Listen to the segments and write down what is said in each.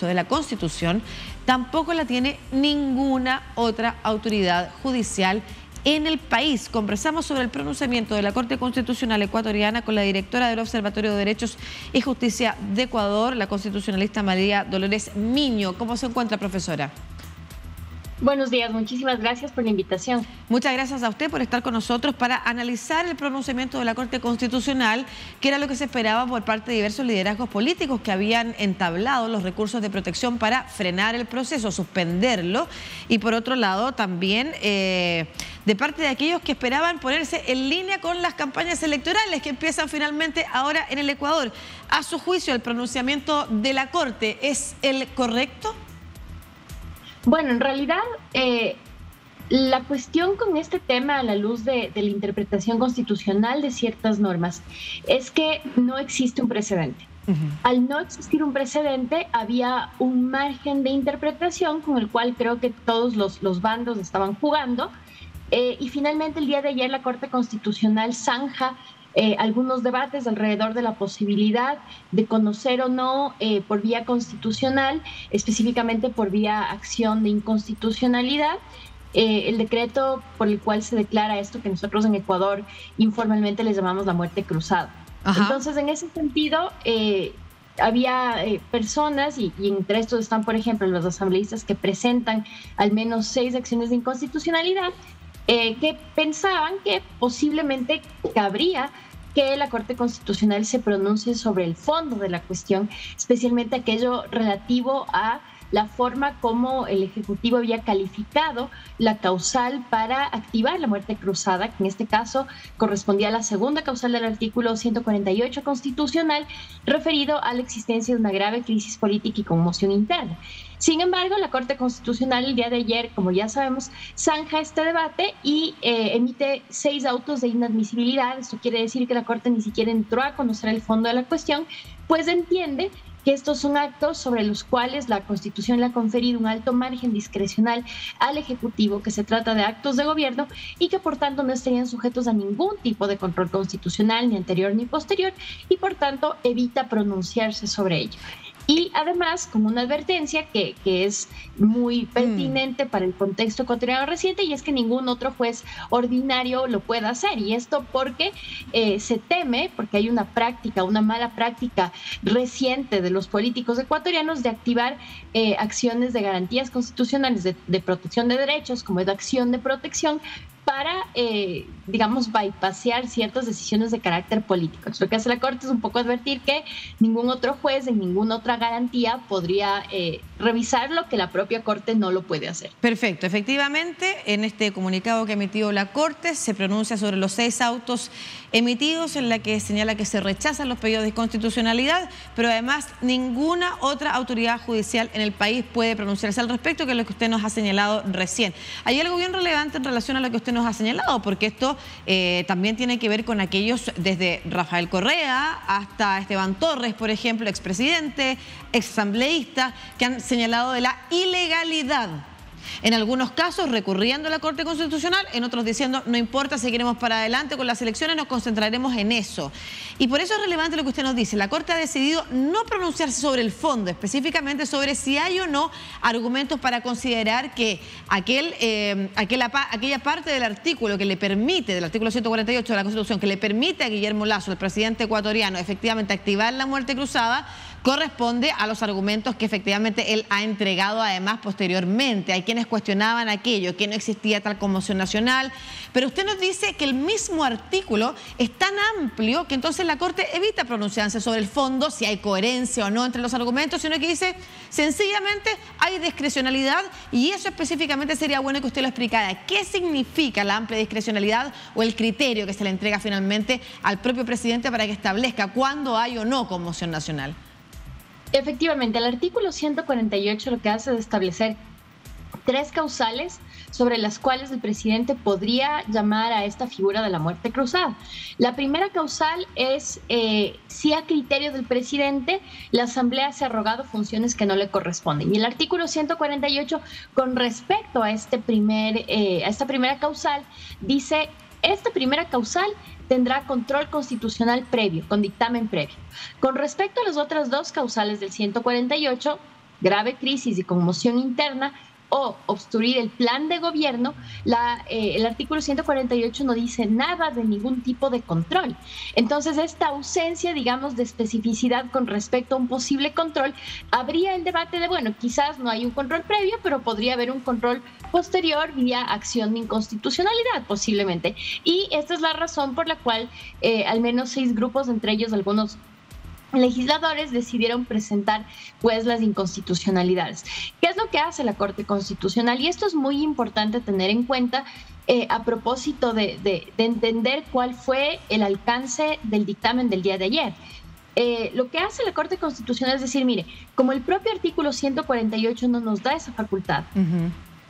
de la Constitución, tampoco la tiene ninguna otra autoridad judicial en el país. Conversamos sobre el pronunciamiento de la Corte Constitucional ecuatoriana con la directora del Observatorio de Derechos y Justicia de Ecuador, la constitucionalista María Dolores Miño. ¿Cómo se encuentra, profesora? Buenos días, muchísimas gracias por la invitación. Muchas gracias a usted por estar con nosotros para analizar el pronunciamiento de la Corte Constitucional, que era lo que se esperaba por parte de diversos liderazgos políticos que habían entablado los recursos de protección para frenar el proceso, suspenderlo, y por otro lado también de parte de aquellos que esperaban ponerse en línea con las campañas electorales que empiezan finalmente ahora en el Ecuador. A su juicio, el pronunciamiento de la Corte, ¿es el correcto? Bueno, en realidad, la cuestión con este tema a la luz de la interpretación constitucional de ciertas normas es que no existe un precedente. Al no existir un precedente, había un margen de interpretación con el cual creo que todos los bandos estaban jugando. Y finalmente, el día de ayer, la Corte Constitucional zanja algunos debates alrededor de la posibilidad de conocer o no por vía constitucional, específicamente por vía acción de inconstitucionalidad, el decreto por el cual se declara esto que nosotros en Ecuador informalmente les llamamos la muerte cruzada. Ajá. Entonces, en ese sentido, había personas, y entre estos están, por ejemplo, los asambleístas que presentan al menos 6 acciones de inconstitucionalidad, que pensaban que posiblemente cabría que la Corte Constitucional se pronuncie sobre el fondo de la cuestión, especialmente aquello relativo a la forma como el Ejecutivo había calificado la causal para activar la muerte cruzada, que en este caso correspondía a la segunda causal del artículo 148 constitucional, referido a la existencia de una grave crisis política y conmoción interna. Sin embargo, la Corte Constitucional el día de ayer, como ya sabemos, zanja este debate y emite 6 autos de inadmisibilidad. Esto quiere decir que la Corte ni siquiera entró a conocer el fondo de la cuestión, pues entiende que estos son actos sobre los cuales la Constitución le ha conferido un alto margen discrecional al Ejecutivo, que se trata de actos de gobierno y que por tanto no estarían sujetos a ningún tipo de control constitucional, ni anterior ni posterior, y por tanto evita pronunciarse sobre ello. Y además, como una advertencia que es muy pertinente para el contexto ecuatoriano reciente, y es que ningún otro juez ordinario lo pueda hacer. Y esto porque se teme, porque hay una práctica, una mala práctica reciente de los políticos ecuatorianos de activar acciones de garantías constitucionales de protección de derechos, como es la acción de protección, para, digamos, bypassear ciertas decisiones de carácter político. Entonces, lo que hace la Corte es un poco advertir que ningún otro juez en ninguna otra garantía podría revisar lo que la propia Corte no lo puede hacer. Perfecto. Efectivamente, en este comunicado que ha emitido la Corte se pronuncia sobre los 6 autos emitidos en la que señala que se rechazan los pedidos de inconstitucionalidad, pero además ninguna otra autoridad judicial en el país puede pronunciarse al respecto, que es lo que usted nos ha señalado recién. Hay algo bien relevante en relación a lo que usted nos ha señalado, porque esto también tiene que ver con aquellos desde Rafael Correa hasta Esteban Torres, por ejemplo, expresidente, exasambleísta, que han señalado de la ilegalidad. En algunos casos recurriendo a la Corte Constitucional, en otros diciendo no importa, seguiremos para adelante con las elecciones, nos concentraremos en eso. Y por eso es relevante lo que usted nos dice. La Corte ha decidido no pronunciarse sobre el fondo, específicamente sobre si hay o no argumentos para considerar que aquella parte del artículo que le permite, del artículo 148 de la Constitución, que le permite a Guillermo Lasso, el presidente ecuatoriano, efectivamente activar la muerte cruzada, corresponde a los argumentos que efectivamente él ha entregado además posteriormente. Hay quienes cuestionaban aquello, que no existía tal conmoción nacional, pero usted nos dice que el mismo artículo es tan amplio que entonces la Corte evita pronunciarse sobre el fondo, si hay coherencia o no entre los argumentos, sino que dice sencillamente hay discrecionalidad, y eso específicamente sería bueno que usted lo explicara. ¿Qué significa la amplia discrecionalidad o el criterio que se le entrega finalmente al propio presidente para que establezca cuándo hay o no conmoción nacional? Efectivamente, el artículo 148 lo que hace es establecer 3 causales sobre las cuales el presidente podría llamar a esta figura de la muerte cruzada. La primera causal es si a criterio del presidente la Asamblea se ha arrogado funciones que no le corresponden. Y el artículo 148, con respecto a esta primera causal, dice: esta primera causal tendrá control constitucional previo, con dictamen previo. Con respecto a las otras 2 causales del 148, grave crisis y conmoción interna o obstruir el plan de gobierno, el artículo 148 no dice nada de ningún tipo de control. Entonces, esta ausencia, digamos, de especificidad con respecto a un posible control, habría el debate de, bueno, quizás no hay un control previo, pero podría haber un control posterior vía acción de inconstitucionalidad, posiblemente. Y esta es la razón por la cual al menos 6 grupos, entre ellos algunos legisladores, decidieron presentar pues las inconstitucionalidades. ¿Qué es lo que hace la Corte Constitucional? Y esto es muy importante tener en cuenta a propósito de entender cuál fue el alcance del dictamen del día de ayer. Lo que hace la Corte Constitucional es decir, mire, como el propio artículo 148 no nos da esa facultad,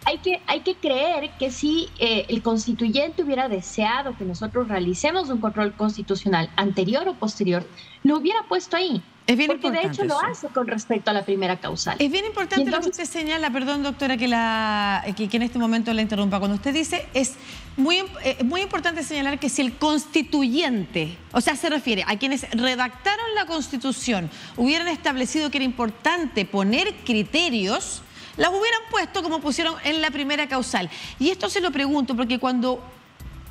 hay que creer que si el constituyente hubiera deseado que nosotros realicemos un control constitucional anterior o posterior, lo hubiera puesto ahí. Es bien porque de hecho eso lo hace con respecto a la primera causal. Es bien importante entonces, lo que usted señala, perdón doctora que en este momento la interrumpa, cuando usted dice es muy importante señalar que si el constituyente, o sea, se refiere a quienes redactaron la Constitución, hubieran establecido que era importante poner criterios, las hubieran puesto como pusieron en la primera causal. Y esto se lo pregunto porque cuando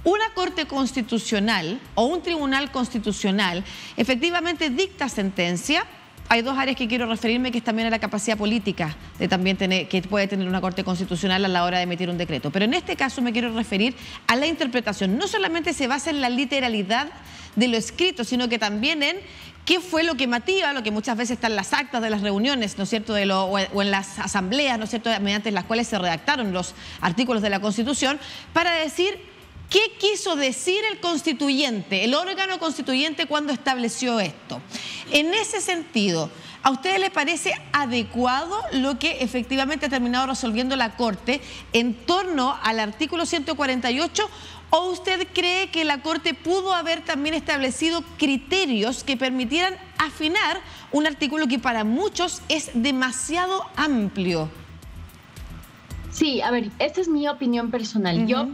una Corte Constitucional o un Tribunal Constitucional efectivamente dicta sentencia, hay 2 áreas que quiero referirme, que es también a la capacidad política de también que puede tener una Corte Constitucional a la hora de emitir un decreto. Pero en este caso me quiero referir a la interpretación. No solamente se basa en la literalidad de lo escrito, sino que también en qué fue lo que motiva, lo que muchas veces está en las actas de las reuniones, ¿no es cierto?, o en las asambleas, ¿no es cierto?, mediante las cuales se redactaron los artículos de la Constitución, para decir qué quiso decir el constituyente, el órgano constituyente cuando estableció esto. En ese sentido, ¿a ustedes les parece adecuado lo que efectivamente ha terminado resolviendo la Corte en torno al artículo 148? ¿O usted cree que la Corte pudo haber también establecido criterios que permitieran afinar un artículo que para muchos es demasiado amplio? Sí, a ver, esta es mi opinión personal. Yo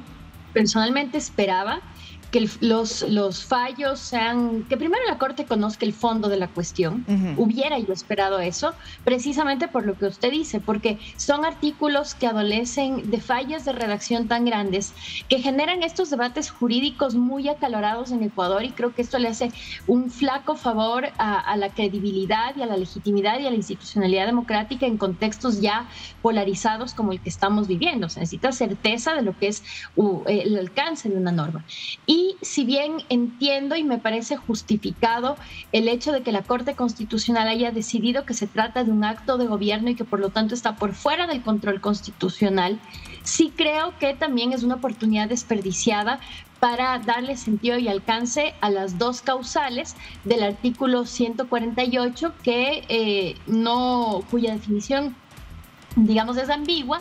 personalmente esperaba que los fallos sean, que primero la Corte conozca el fondo de la cuestión. Hubiera yo esperado eso, precisamente por lo que usted dice, porque son artículos que adolecen de fallas de redacción tan grandes que generan estos debates jurídicos muy acalorados en Ecuador, y creo que esto le hace un flaco favor a la credibilidad y a la legitimidad y a la institucionalidad democrática en contextos ya polarizados como el que estamos viviendo. Se necesita certeza de lo que es el alcance de una norma. Y si bien entiendo y me parece justificado el hecho de que la Corte Constitucional haya decidido que se trata de un acto de gobierno y que por lo tanto está por fuera del control constitucional, sí creo que también es una oportunidad desperdiciada para darle sentido y alcance a las 2 causales del artículo 148 cuya definición, digamos, es ambigua.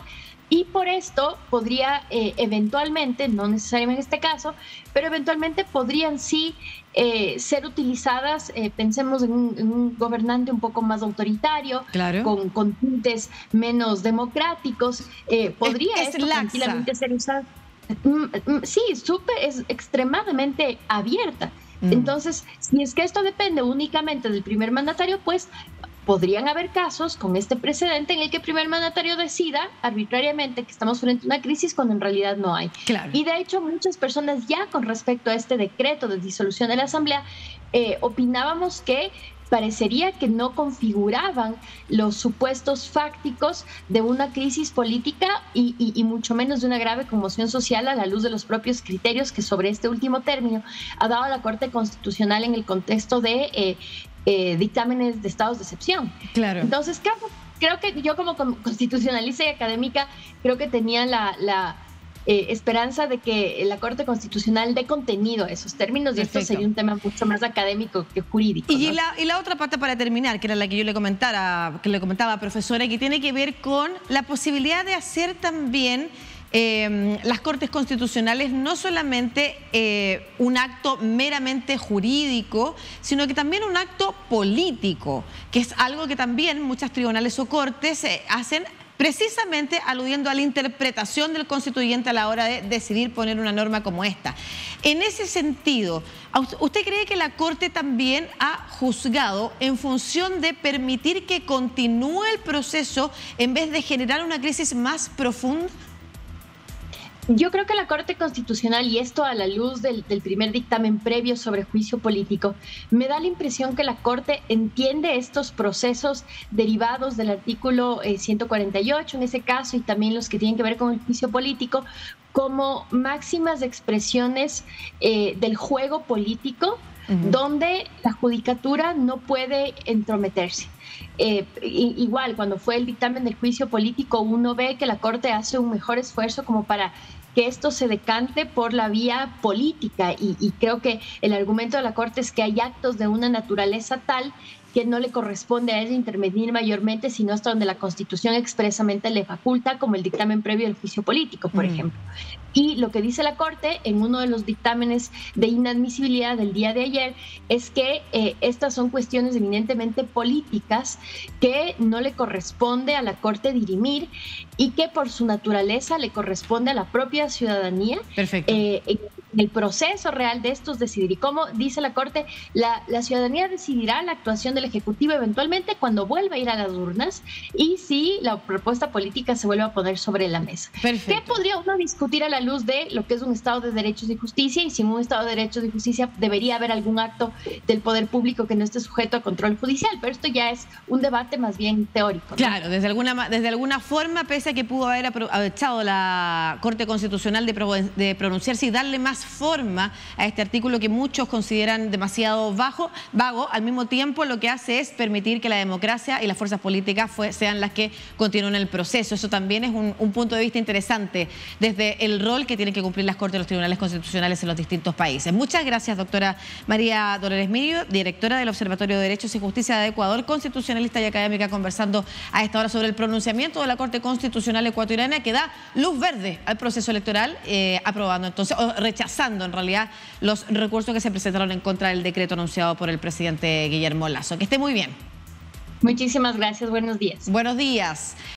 Y por esto podría eventualmente, no necesariamente en este caso, pero eventualmente podrían sí ser utilizadas, pensemos en un gobernante un poco más autoritario, claro, con tintes menos democráticos, podría esto tranquilamente ser usado. Sí, es extremadamente abierta. Entonces, si es que esto depende únicamente del primer mandatario, pues podrían haber casos con este precedente en el que el primer mandatario decida arbitrariamente que estamos frente a una crisis cuando en realidad no hay. Claro. Y de hecho muchas personas ya con respecto a este decreto de disolución de la Asamblea opinábamos que parecería que no configuraban los supuestos fácticos de una crisis política y mucho menos de una grave conmoción social a la luz de los propios criterios que sobre este último término ha dado la Corte Constitucional en el contexto de dictámenes de estados de excepción. Claro. Entonces, creo que yo como constitucionalista y académica creo que tenía la esperanza de que la Corte Constitucional dé contenido a esos términos. Perfecto. Y esto sería un tema mucho más académico que jurídico. Y, ¿no? y la otra parte para terminar, que era la que yo le comentaba, profesora, que tiene que ver con la posibilidad de hacer también las Cortes Constitucionales no solamente un acto meramente jurídico, sino que también un acto político, que es algo que también muchas tribunales o cortes hacen precisamente aludiendo a la interpretación del constituyente a la hora de decidir poner una norma como esta. En ese sentido, ¿usted cree que la Corte también ha juzgado en función de permitir que continúe el proceso en vez de generar una crisis más profunda? Yo creo que la Corte Constitucional, y esto a la luz del primer dictamen previo sobre juicio político, me da la impresión que la Corte entiende estos procesos derivados del artículo 148 en ese caso, y también los que tienen que ver con el juicio político, como máximas expresiones del juego político, donde la judicatura no puede entrometerse. Igual, cuando fue el dictamen del juicio político, uno ve que la Corte hace un mejor esfuerzo como para que esto se decante por la vía política, y creo que el argumento de la Corte es que hay actos de una naturaleza tal que no le corresponde a ella intervenir mayormente, sino hasta donde la Constitución expresamente le faculta, como el dictamen previo del juicio político, por ejemplo. Y lo que dice la Corte en uno de los dictámenes de inadmisibilidad del día de ayer es que estas son cuestiones eminentemente políticas que no le corresponde a la Corte dirimir y que por su naturaleza le corresponde a la propia ciudadanía. Perfecto. El proceso real de estos decidir. Y como dice la Corte, la ciudadanía decidirá la actuación del Ejecutivo eventualmente cuando vuelva a ir a las urnas y si la propuesta política se vuelve a poner sobre la mesa. Perfecto. ¿Qué podría uno discutir a la luz de lo que es un Estado de Derechos y Justicia? Y sin un Estado de Derechos y Justicia debería haber algún acto del poder público que no esté sujeto a control judicial, pero esto ya es un debate más bien teórico, ¿no? Claro, desde alguna forma, pese a que pudo haber aprovechado la Corte Constitucional de pronunciarse y darle más forma a este artículo que muchos consideran demasiado vago, al mismo tiempo lo que hace es permitir que la democracia y las fuerzas políticas sean las que continúen el proceso. Eso también es un punto de vista interesante desde el rol que tienen que cumplir las Cortes y los tribunales constitucionales en los distintos países. Muchas gracias, doctora María Dolores Mirio, directora del Observatorio de Derechos y Justicia de Ecuador, constitucionalista y académica, conversando a esta hora sobre el pronunciamiento de la Corte Constitucional ecuatoriana que da luz verde al proceso electoral, aprobando entonces, o rechazando en realidad los recursos que se presentaron en contra del decreto anunciado por el presidente Guillermo Lasso. Que esté muy bien. Muchísimas gracias. Buenos días. Buenos días.